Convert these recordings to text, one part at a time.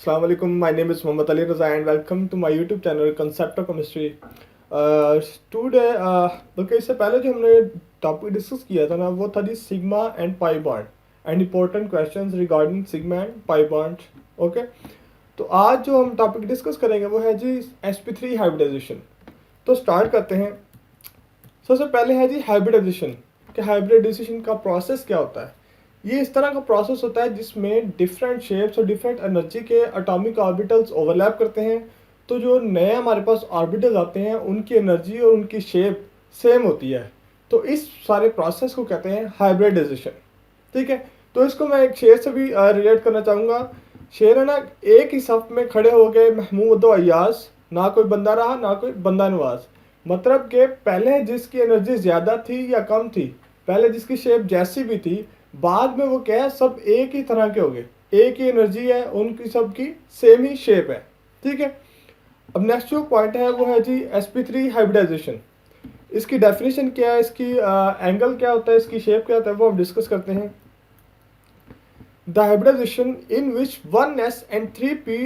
Assalamu alaikum. My name is Mohammad Ali Raza and welcome to my YouTube channel Concept of Chemistry. Today बल्कि इससे पहले जो हमने topic discuss किया था ना वो था जी sigma and pi bond and important questions regarding sigma and pi bond. Okay, तो आज जो हम टॉपिक डिस्कस करेंगे वो है जी sp3 हाइब्रिडाइजेशन. तो स्टार्ट करते हैं. सबसे पहले है जी हाइब्रिडाइजेशन. कि हाइब्रिडाइजेशन का प्रोसेस क्या होता है. ये इस तरह का प्रोसेस होता है जिसमें डिफरेंट शेप्स और डिफरेंट एनर्जी के एटॉमिक ऑर्बिटल्स ओवरलैप करते हैं. तो जो नए हमारे पास ऑर्बिटल्स आते हैं उनकी एनर्जी और उनकी शेप सेम होती है. तो इस सारे प्रोसेस को कहते हैं हाइब्रिडाइजेशन. ठीक है, तो इसको मैं एक शेर से भी रिलेट करना चाहूँगा. शेर है ना, एक ही सफ में खड़े हो गए महमूद और अय्याज, ना कोई बंदा रहा ना कोई बंदा नवाज. मतलब कि पहले जिसकी एनर्जी ज़्यादा थी या कम थी, पहले जिसकी शेप जैसी भी थी, बाद में वो क्या है, सब एक ही तरह के हो गए. एक ही एनर्जी है, उनकी सब की सेम ही शेप है. ठीक है, अब नेक्स्ट जो पॉइंट है वो है जी sp3 हाइब्रिडाइजेशन. इसकी डेफिनेशन क्या है, इसकी एंगल क्या होता है, इसकी शेप क्या होता है, वो हम डिस्कस करते हैं. The hybridisation in which 1s and 3p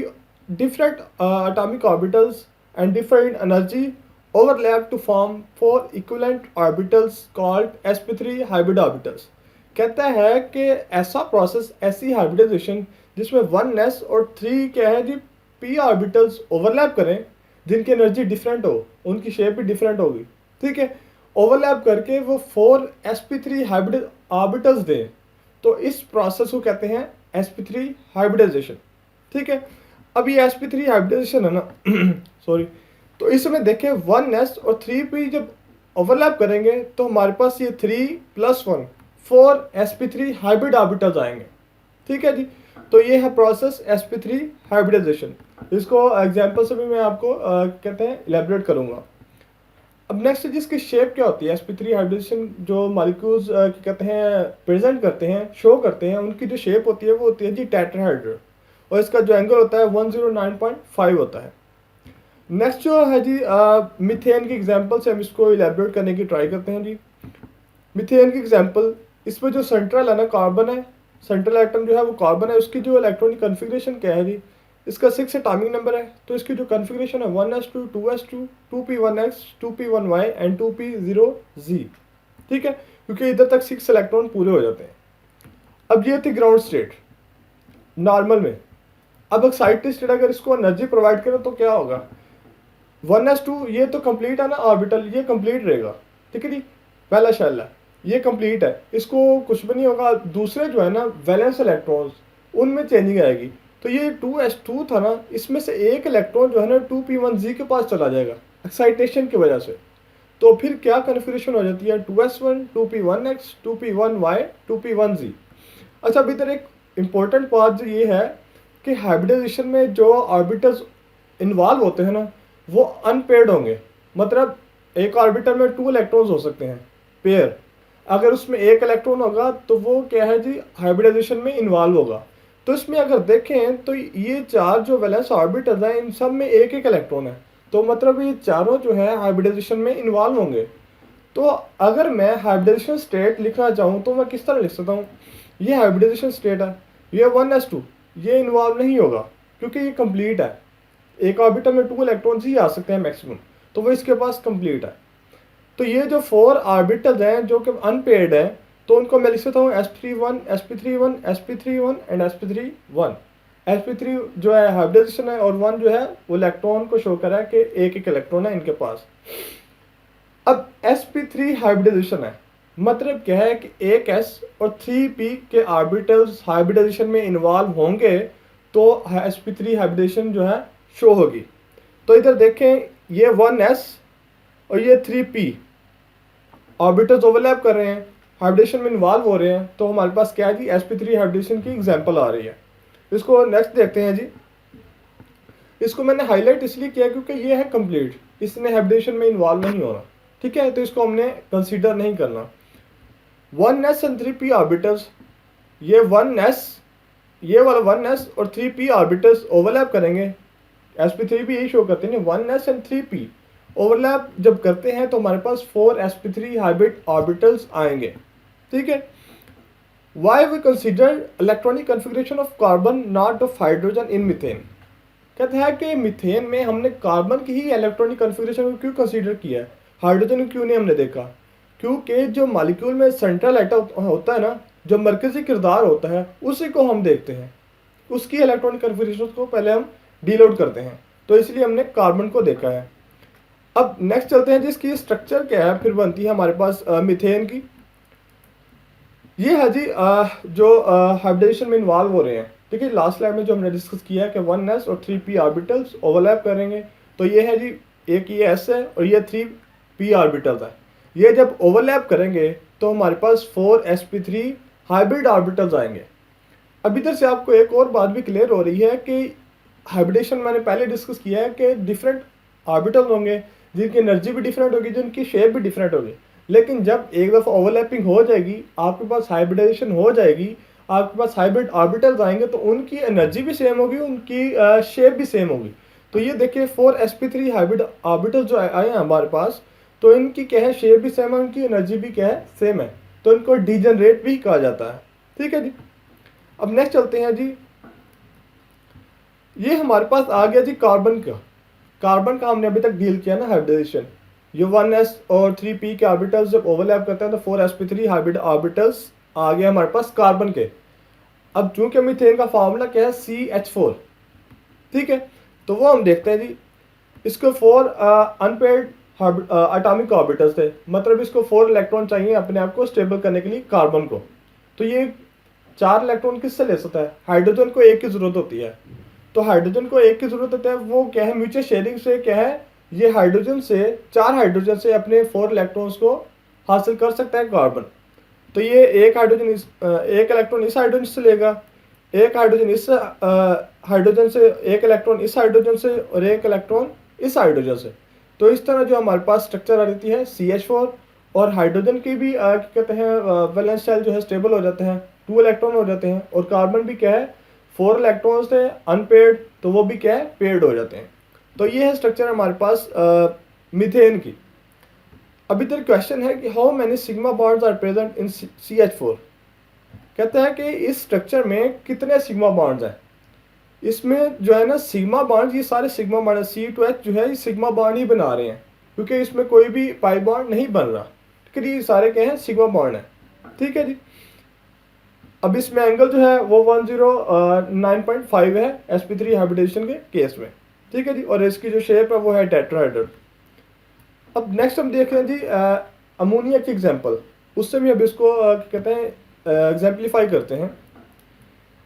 different atomic orbitals and different energy overlap to form four equivalent orbitals called sp3 hybrid orbitals. कहता है कि ऐसा प्रोसेस, ऐसी हाइब्रिडाइजेशन जिसमें 1s और 3 क्या है जी p ऑर्बिटल्स ओवरलैप करें, जिनकी एनर्जी डिफरेंट हो, उनकी शेप भी डिफरेंट होगी. ठीक है, ओवरलैप करके वो 4 sp3 हाइब्रिड ऑर्बिटल्स दें. तो इस प्रोसेस को कहते हैं sp3 हाइब्रिडाइजेशन. ठीक है, अब ये sp3 हाइब्रिडाइजेशन है ना सॉरी, तो इसमें देखें 1s और 3p जब ओवरलैप करेंगे तो हमारे पास ये 3 + 1 4 sp3 हाइब्रिड ऑर्बिटल्स आएंगे. ठीक है जी, तो ये है प्रोसेस sp3 हाइब्रिडाइजेशन. इसको एग्जांपल से भी मैं आपको कहते हैं इलेबोरेट करूंगा. अब नेक्स्ट जिसकी शेप क्या होती है, sp3 हाइब्रिडेशन जो मॉलिक्यूल्स कहते हैं प्रेजेंट करते हैं, शो करते हैं, उनकी जो शेप होती है वो होती है जी टेट्राहेड्रल, और इसका जो एंगल होता है 109.5 होता है. नेक्स्ट जो है जी मीथेन की एग्जांपल से हम इसको इलेबोरेट करने की ट्राई करते हैं जी. मीथेन की एग्जांपल, इसमें जो सेंट्रल है ना कार्बन है, सेंट्रल एटम जो है वो कार्बन है, उसकी जो इलेक्ट्रॉनिक कन्फिग्रेशन क्या है जी, इसका 6 एटॉमिक नंबर है. तो इसकी जो कन्फिग्रेशन है 1s2 2s2 2p1x 2p1y and 2p0z. ठीक है, क्योंकि इधर तक 6 इलेक्ट्रॉन पूरे हो जाते हैं. अब ये थी ग्राउंड स्टेट नॉर्मल में. अब एक्साइटेड स्टेट अगर इसको एनर्जी प्रोवाइड करें तो क्या होगा, 1s2 ये तो कंप्लीट है ना ऑर्बिटल, ये कंप्लीट रहेगा. ठीक है जी, पहला शेल है, ये कंप्लीट है, इसको कुछ भी नहीं होगा. दूसरे जो है ना वैलेंस इलेक्ट्रॉन्स, उनमें चेंजिंग आएगी. तो ये 2s2 था ना, इसमें से एक इलेक्ट्रॉन जो है ना 2p1z के पास चला जाएगा एक्साइटेशन की वजह से. तो फिर क्या कन्फिग्रेशन हो जाती है, 2s1 2p1x 2p1y 2p1z. अच्छा, अभी इधर एक इम्पोर्टेंट बात जो ये है कि हाइब्रिडाइजेशन में जो ऑर्बिटल्स इन्वॉल्व होते हैं ना वो अनपेयर्ड होंगे. मतलब एक ऑर्बिटल में 2 इलेक्ट्रॉन्स हो सकते हैं पेयर. अगर उसमें एक इलेक्ट्रॉन होगा तो वो क्या है जी हाइब्रिडाइजेशन में इन्वॉल्व होगा. तो इसमें अगर देखें तो ये 4 जो वैलेंस ऑर्बिटल्स हैं इन सब में एक एक इलेक्ट्रॉन है. तो मतलब ये चारों जो है हाइब्रिडाइजेशन में इन्वॉल्व होंगे. तो अगर मैं हाइब्रिडाइजेशन स्टेट लिखना चाहूँ तो मैं किस तरह लिख सकता हूँ, ये हाइब्रिडाइजेशन स्टेट है, ये 1s2 ये इन्वॉल्व नहीं होगा क्योंकि ये कंप्लीट है. एक ऑर्बिटल में 2 इलेक्ट्रॉन्स ही आ सकते हैं मैक्सिमम, तो वो इसके पास कंप्लीट है. तो ये जो 4 ऑर्बिटल्स हैं जो कि अनपेयर्ड हैं, तो उनको मैं लिख सकता हूँ sp31 sp31 sp31 and sp31. sp3 जो है हाइब्रिडाइजेशन है और 1 जो है वो इलेक्ट्रॉन को शो कर रहा है कि एक एक इलेक्ट्रॉन है इनके पास. अब sp3 हाइब्रिडाइजेशन है, मतलब क्या है कि एक s और 3p के ऑर्बिटल्स हाइब्रिडाइजेशन में इन्वॉल्व होंगे तो sp3 हाइब्रिडाइजेशन जो है शो होगी. तो इधर देखें, ये 1s और ये 3p ऑर्बिटल्स ओवरलैप कर रहे हैं, हाइब्रिडेशन में इन्वॉल्व हो रहे हैं. तो हमारे पास क्या है जी sp3 हाइब्रिडेशन की एग्जांपल आ रही है. इसको नेक्स्ट देखते हैं जी. इसको मैंने हाईलाइट इसलिए किया क्योंकि ये है कंप्लीट, इसने हाइब्रिडेशन में इन्वॉल्व नहीं होना. ठीक है, तो इसको हमने कंसीडर नहीं करना. 1s एंड 3p ऑर्बिटल्स, ये 1s, ये वाला 1s और 3p ऑर्बिटल्स ओवरलैप करेंगे. sp3 भी यही शो करते हैं 1s एंड 3p ओवरलैप जब करते हैं तो हमारे पास 4 sp3 हाइब्रिड ऑर्बिटल्स आएंगे. ठीक है, why we consider electronic configuration of carbon not of hydrogen in methane. कहते हैं कि मीथेन में हमने कार्बन की ही इलेक्ट्रॉनिक कन्फिग्रेशन को क्यों कंसीडर किया है, हाइड्रोजन को क्यों नहीं हमने देखा? क्योंकि जो मॉलिक्यूल में सेंट्रल एटम होता है ना, जो मरकजी किरदार होता है, उसी को हम देखते हैं, उसकी इलेक्ट्रॉनिक कन्फिग्रेशन को पहले हम डील आउट करते हैं, तो इसलिए हमने कार्बन को देखा है। अब नेक्स्ट चलते हैं जिसकी स्ट्रक्चर क्या है, फिर बनती है हमारे पास मीथेन की। ये है जी जो हाइब्रिडेशन में इन्वॉल्व हो रहे हैं। देखिए लास्ट स्लाइड में जो हमने डिस्कस किया है कि 1s और 3p ऑर्बिटल्स ओवरलैप करेंगे, तो ये है जी, एक ये s है और ये 3p ऑर्बिटल्स है। ये जब ओवरलैप करेंगे तो हमारे पास 4sp3 हाइब्रिड ऑर्बिटल्स आएंगे। अब इधर से आपको एक और बात भी क्लियर हो रही है कि हाइब्रिडेशन मैंने पहले डिस्कस किया है कि डिफरेंट ऑर्बिटल्स होंगे जिनकी एनर्जी भी डिफरेंट होगी, जिनकी शेप भी डिफरेंट होगी। लेकिन जब एक दफ़ा ओवरलैपिंग हो जाएगी, आपके पास हाइब्रिडाइजेशन हो जाएगी, आपके पास हाइब्रिड ऑर्बिटल्स आएंगे, तो उनकी एनर्जी भी सेम होगी, उनकी शेप भी सेम होगी। तो ये देखिए 4sp3 हाइब्रिड ऑर्बिटल्स जो आए हैं हमारे पास, तो इनकी क्या है, शेप भी सेम है, उनकी एनर्जी भी क्या है, सेम है, तो इनको डीजनरेट भी कहा जाता है। ठीक है जी। अब नेक्स्ट चलते हैं जी, ये हमारे पास आ गया जी कार्बन का। कार्बन का हमने अभी तक डील किया ना, हाइब्रिडाइजेशन। ये 1s और 3p के ऑर्बिटल्स जब ओवरलैप करते हैं तो 4sp3 हाइब्रिड ऑर्बिटल्स आ गए हमारे पास कार्बन के। अब चूंकि मीथेन का फार्मूला क्या है, CH4। ठीक है, तो वो हम देखते हैं जी। इसको 4 अनपेयर्ड एटॉमिक ऑर्बिटल्स थे, मतलब इसको 4 इलेक्ट्रॉन चाहिए अपने आप को स्टेबल करने के लिए कार्बन को। तो ये 4 इलेक्ट्रॉन किससे ले सकता है? हाइड्रोजन को एक की जरूरत होती है। तो हाइड्रोजन को एक की जरूरत होता है, वो क्या है, म्यूचुअल शेयरिंग से क्या है, ये हाइड्रोजन से 4 हाइड्रोजन से अपने 4 इलेक्ट्रॉन्स को हासिल कर सकता है कार्बन। तो ये एक इलेक्ट्रॉन इस हाइड्रोजन से लेगा, एक हाइड्रोजन इस हाइड्रोजन से, एक इलेक्ट्रॉन इस हाइड्रोजन से और एक इलेक्ट्रॉन इस हाइड्रोजन से। तो इस तरह जो हमारे पास स्ट्रक्चर आ जाती है CH4। और हाइड्रोजन की भी क्या कहते हैं, वैलेंस शेल जो है स्टेबल हो जाते हैं, 2 इलेक्ट्रॉन हो जाते हैं। और कार्बन भी क्या है, 4 इलेक्ट्रॉन्स थे अनपेयर्ड, तो वो भी क्या है, पेयर्ड हो जाते हैं। तो ये है स्ट्रक्चर हमारे पास मीथेन की। अब इधर क्वेश्चन है कि how many sigma bonds are present in CH4। कहता है कि इस स्ट्रक्चर में कितने सिग्मा बॉन्ड्स हैं। इसमें जो है ना सिग्मा बॉन्ड, ये सारे सिग्मा बॉन्ड C2H जो है ये सिग्मा बॉन्ड ही बना रहे हैं, क्योंकि इसमें कोई भी पाई बॉन्ड नहीं बन रहा। ठीक है, ये सारे क्या हैं, सिग्मा बॉन्ड है। ठीक है जी। अब इसमें एंगल जो है वो 109.5 है sp3 हाइब्रिडेशन के केस में। ठीक है जी। और इसकी जो शेप है वो है टेट्राहेड्रल। अब नेक्स्ट हम देख रहे हैं जी अमोनिया की एग्जांपल, उससे भी अब इसको कहते हैं एग्जाम्पलीफाई करते हैं।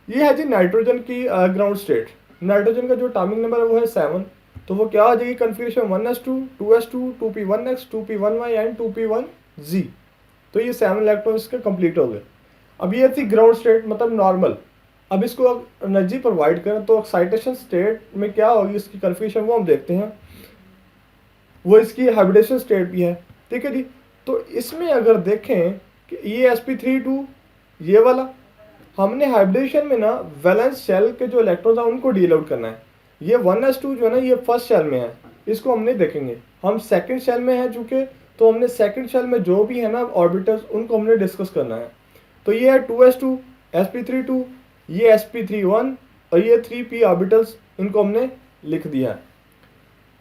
ये है जी नाइट्रोजन की ग्राउंड स्टेट। नाइट्रोजन का जो एटॉमिक नंबर है वो है 7। तो वो क्या आ जाएगी configuration, 1s2 2s2 2p1x 2p1y and 2p1z। तो ये 7 इलेक्ट्रॉन इसके कंप्लीट हो गए। अब ये थी ग्राउंड स्टेट, मतलब नॉर्मल। अब इसको एनर्जी प्रोवाइड करें तो एक्साइटेशन स्टेट में क्या होगी इसकी कन्फिग्रेशन, वो हम देखते हैं। वो इसकी हाइब्रिडेशन स्टेट भी है। ठीक है जी। तो इसमें अगर देखें कि ये sp32 ये वाला, हमने हाइब्रिडेशन में ना वैलेंस शेल के जो इलेक्ट्रॉन्स हैं उनको डील आउट करना है। ये 1s2 जो है ना ये फर्स्ट शेल में है, इसको हम नहीं देखेंगे, हम सेकंड शेल में है चूंकि, तो हमने सेकंड शेल में जो भी है ना ऑर्बिटल्स उनको हमने डिस्कस करना है। तो ये है 2s2 sp32, ये sp31 और ये 3p ऑर्बिटल्स, इनको हमने लिख दिया है।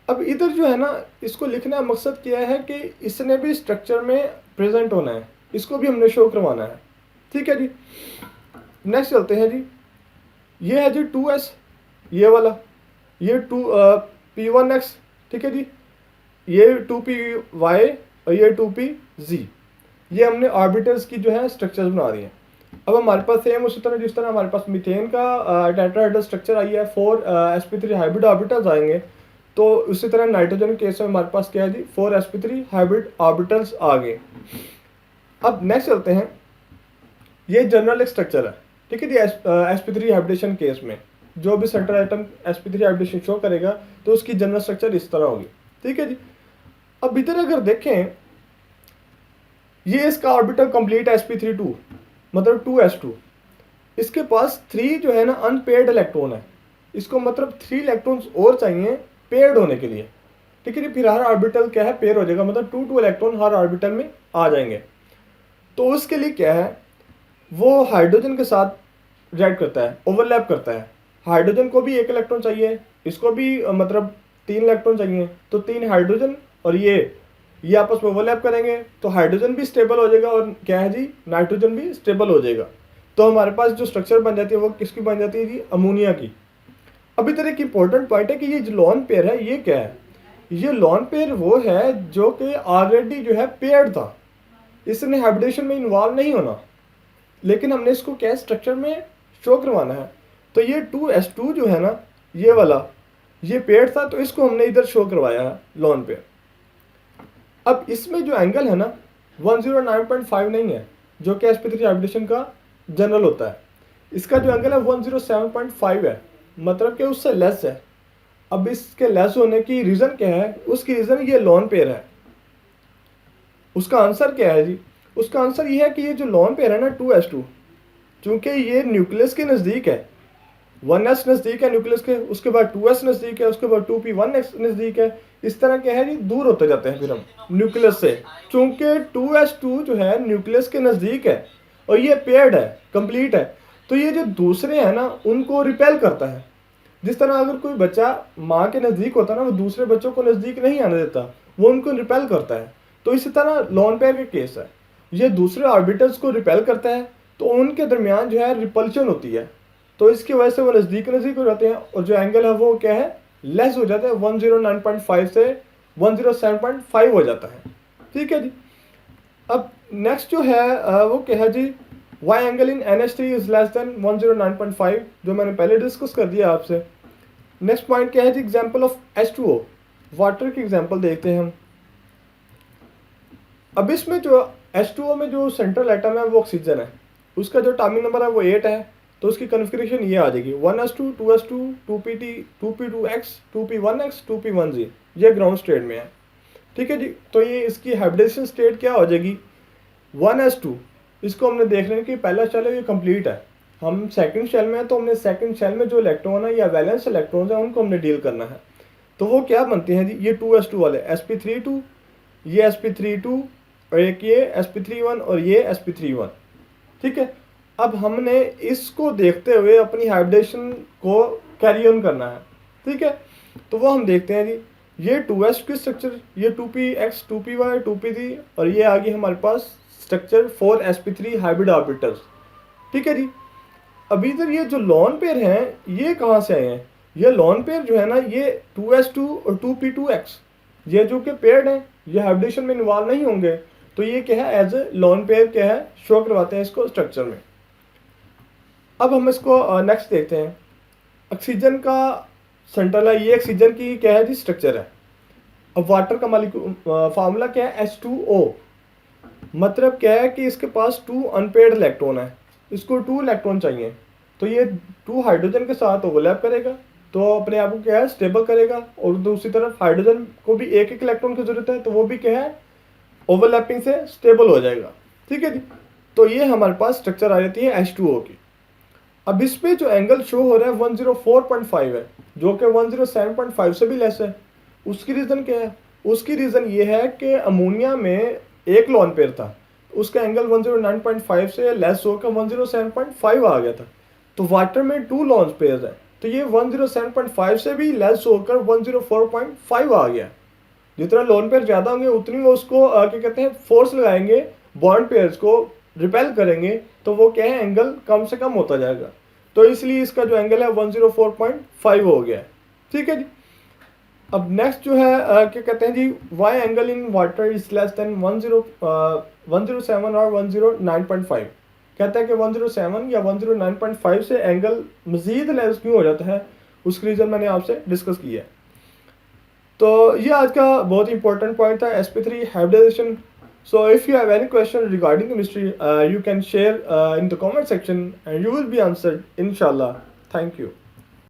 अब इधर जो है ना इसको लिखने का मकसद क्या है कि इसने भी स्ट्रक्चर में प्रेजेंट होना है, इसको भी हमने शो करवाना है। ठीक है जी। नेक्स्ट चलते हैं जी। ये है जी 2s ये वाला, ये p1x। ठीक है जी। ये 2py और ये 2pz, ये हमने ऑर्बिटल्स की जो है स्ट्रक्चर्स बना दी है। अब हमारे पास सेम उसी तरह जिस तरह हमारे पास मीथेन का टेट्राहेड्रल स्ट्रक्चर आई है, 4sp3 हाइब्रिड ऑर्बिटल्स आएंगे, तो उसी तरह नाइट्रोजन के केस में हमारे पास क्या है जी 4sp3 हाइब्रिड ऑर्बिटल्स आ गए। अब नेक्स्ट चलते हैं, ये जनरल एक स्ट्रक्चर है। ठीक है जी। sp3 हाइब्रिडेशन केस में जो भी central atom sp3 hybridisation show करेगा तो उसकी जनरल स्ट्रक्चर इस तरह होगी। ठीक है जी। अब इधर अगर देखें, ये इसका ऑर्बिटल कंप्लीट है sp32, मतलब 2s2। इसके पास 3 जो है ना अनपेयर्ड इलेक्ट्रॉन है, इसको मतलब 3 इलेक्ट्रॉन्स और चाहिए पेयर्ड होने के लिए। ठीक है जी। फिर हर ऑर्बिटल क्या है, पेयर हो जाएगा, मतलब 2 इलेक्ट्रॉन हर ऑर्बिटल में आ जाएंगे। तो उसके लिए क्या है, वो हाइड्रोजन के साथ रिएक्ट करता है, ओवरलैप करता है। हाइड्रोजन को भी एक इलेक्ट्रॉन चाहिए, इसको भी मतलब 3 इलेक्ट्रॉन चाहिए, तो 3 हाइड्रोजन और ये आपस में ओवरलैप करेंगे तो हाइड्रोजन भी स्टेबल हो जाएगा और क्या है जी, नाइट्रोजन भी स्टेबल हो जाएगा। तो हमारे पास जो स्ट्रक्चर बन जाती है वो किसकी बन जाती है जी, अमोनिया की। अब इधर एक इंपॉर्टेंट पॉइंट है कि ये जो लोन पेयर है ये क्या है, ये लोन पेयर वो है जो कि ऑलरेडी जो है पेयर्ड था, इसने हाइब्रिडेशन में इन्वॉल्व नहीं होना, लेकिन हमने इसको क्या स्ट्रक्चर में शो करवाना है। तो ये 2s2 जो है ना, ये वाला, ये पेयर था तो इसको हमने इधर शो करवाया है लोन पेयर। अब इसमें जो एंगल है ना 109.5 नहीं है जो कि sp3 हाइब्रिडेशन का जनरल होता है, इसका जो एंगल है 107.5 है, मतलब कि उससे लेस है। अब इसके लेस होने की रीज़न क्या है, उसकी रीज़न ये लोन पेयर है। उसका आंसर क्या है जी, उसका आंसर ये है कि ये जो लोन पेयर है ना 2s2, चूंकि ये न्यूक्लियस के नज़दीक है, 1s नज़दीक है न्यूक्लियस के, उसके बाद 2s नज़दीक है, उसके बाद 2p1 नज़दीक है, इस तरह क्या है जी, दूर होते जाते हैं फिर हम न्यूक्लियस से। चूंकि 2s2 जो है न्यूक्लियस के नज़दीक है और ये पेयर्ड है, कंप्लीट है, तो ये जो दूसरे हैं ना उनको रिपेल करता है। जिस तरह अगर कोई बच्चा माँ के नज़दीक होता है ना, वो दूसरे बच्चों को नज़दीक नहीं आने देता, वो उनको रिपेल करता है। तो इसी तरह लोन पेयर का केस है, ये दूसरे ऑर्बिटल्स को रिपेल करता है, तो उनके दरमियान जो है रिपल्शन होती है, तो इसकी वजह से वो नज़दीक हो जाते हैं और जो एंगल है वो क्या है, लेस हो जाता है, 109.5 से 107.5 हो जाता है। ठीक है जी। अब नेक्स्ट जो है वो क्या है जी, y angle in NH3 is less than 109.5, जो मैंने पहले डिस्कस कर दिया आपसे। नेक्स्ट पॉइंट क्या है जी, एग्जांपल ऑफ H2O, वाटर की एग्जांपल देखते हैं हम। अब इसमें जो H2O में जो सेंट्रल एटम है वो ऑक्सीजन है, उसका जो एटॉमिक नंबर है वो 8 है, तो उसकी कन्फिगरेशन ये आ जाएगी 1s2 2s2 2p2 2p2x 2p1x 2p1z, ये ग्राउंड स्टेट में है। ठीक है जी। तो ये इसकी हाइब्रिडेशन स्टेट क्या हो जाएगी, 1s2, इसको हमने देख रहे हैं कि पहला शेल है ये कंप्लीट है, हम सेकंड शेल में है, तो हमने सेकंड शेल में जो इलेक्ट्रॉन है या वैलेंस इलेक्ट्रॉन है उनको हमने डील करना है। तो वो क्या बनते हैं जी, ये 2s2 वाले sp32, ये sp32 और एक ये sp31 और ये sp31। ठीक है। अब हमने इसको देखते हुए अपनी हाइब्रिडेशन को कैरी ऑन करना है। ठीक है। तो वो हम देखते हैं जी, ये 2s की स्ट्रक्चर, ये 2px 2py 2p3 और ये आ गई हमारे पास स्ट्रक्चर 4sp3 हाइब्रिड ऑर्बिटल्स। ठीक है जी। अभी इधर ये जो लोन पेयर हैं ये कहाँ से आए हैं, ये लोन पेयर जो है ना ये 2s2 और 2p2x, ये जो कि पेयर्ड हैं, ये हाइब्रिडेशन में इन्वॉल्व नहीं होंगे, तो ये क्या है, एज ए लोन पेयर क्या है, शो करवाते हैं इसको स्ट्रक्चर में। अब हम इसको नेक्स्ट देखते हैं, ऑक्सीजन का सेंट्रल है, ये ऑक्सीजन की क्या है जी, स्ट्रक्चर है। अब वाटर का फार्मूला क्या है, H2O, मतलब क्या है कि इसके पास 2 अनपेयर्ड इलेक्ट्रॉन है, इसको 2 इलेक्ट्रॉन चाहिए, तो ये 2 हाइड्रोजन के साथ ओवरलैप करेगा तो अपने आप को क्या है, स्टेबल करेगा, और दूसरी तरफ हाइड्रोजन को भी एक एक इलेक्ट्रॉन की जरूरत है, तो वो भी क्या है, ओवरलैपिंग से स्टेबल हो जाएगा। ठीक है जी। तो ये हमारे पास स्ट्रक्चर आ जाती है H2O की। अब इस पे जो एंगल शो हो रहा है 104.5 है, जो कि 107.5 से भी लेस है। उसकी रीज़न क्या है, उसकी रीज़न ये है कि अमोनिया में एक लोन पेयर था, उसका एंगल 109.5 से लेस होकर 107.5 आ गया था। तो वाटर में 2 लोन पेयर है, तो ये 107.5 से भी लेस होकर 104.5 आ गया। जितना लोन पेयर ज़्यादा होंगे उतनी वो उसको क्या कहते हैं, फोर्स लगाएंगे, बॉन्ड पेयर्स को रिपेल करेंगे, तो वो क्या है, एंगल कम से कम होता जाएगा। तो इसलिए इसका जो एंगल है 104.5 हो गया है। ठीक है जी। अब नेक्स्ट जो है क्या कहते हैं जी, y angle in water is less than 107 और 109.5, कहता है कि 107 या 109.5 से एंगल मज़ीद लेस क्यों हो जाता है, उसकी रीज़न मैंने आपसे डिस्कस किया है। तो ये आज का बहुत इंपॉर्टेंट पॉइंट था, sp3 hybridisation. So if you have any question regarding chemistry, you can share in the comment section and you will be answered inshallah. Thank you.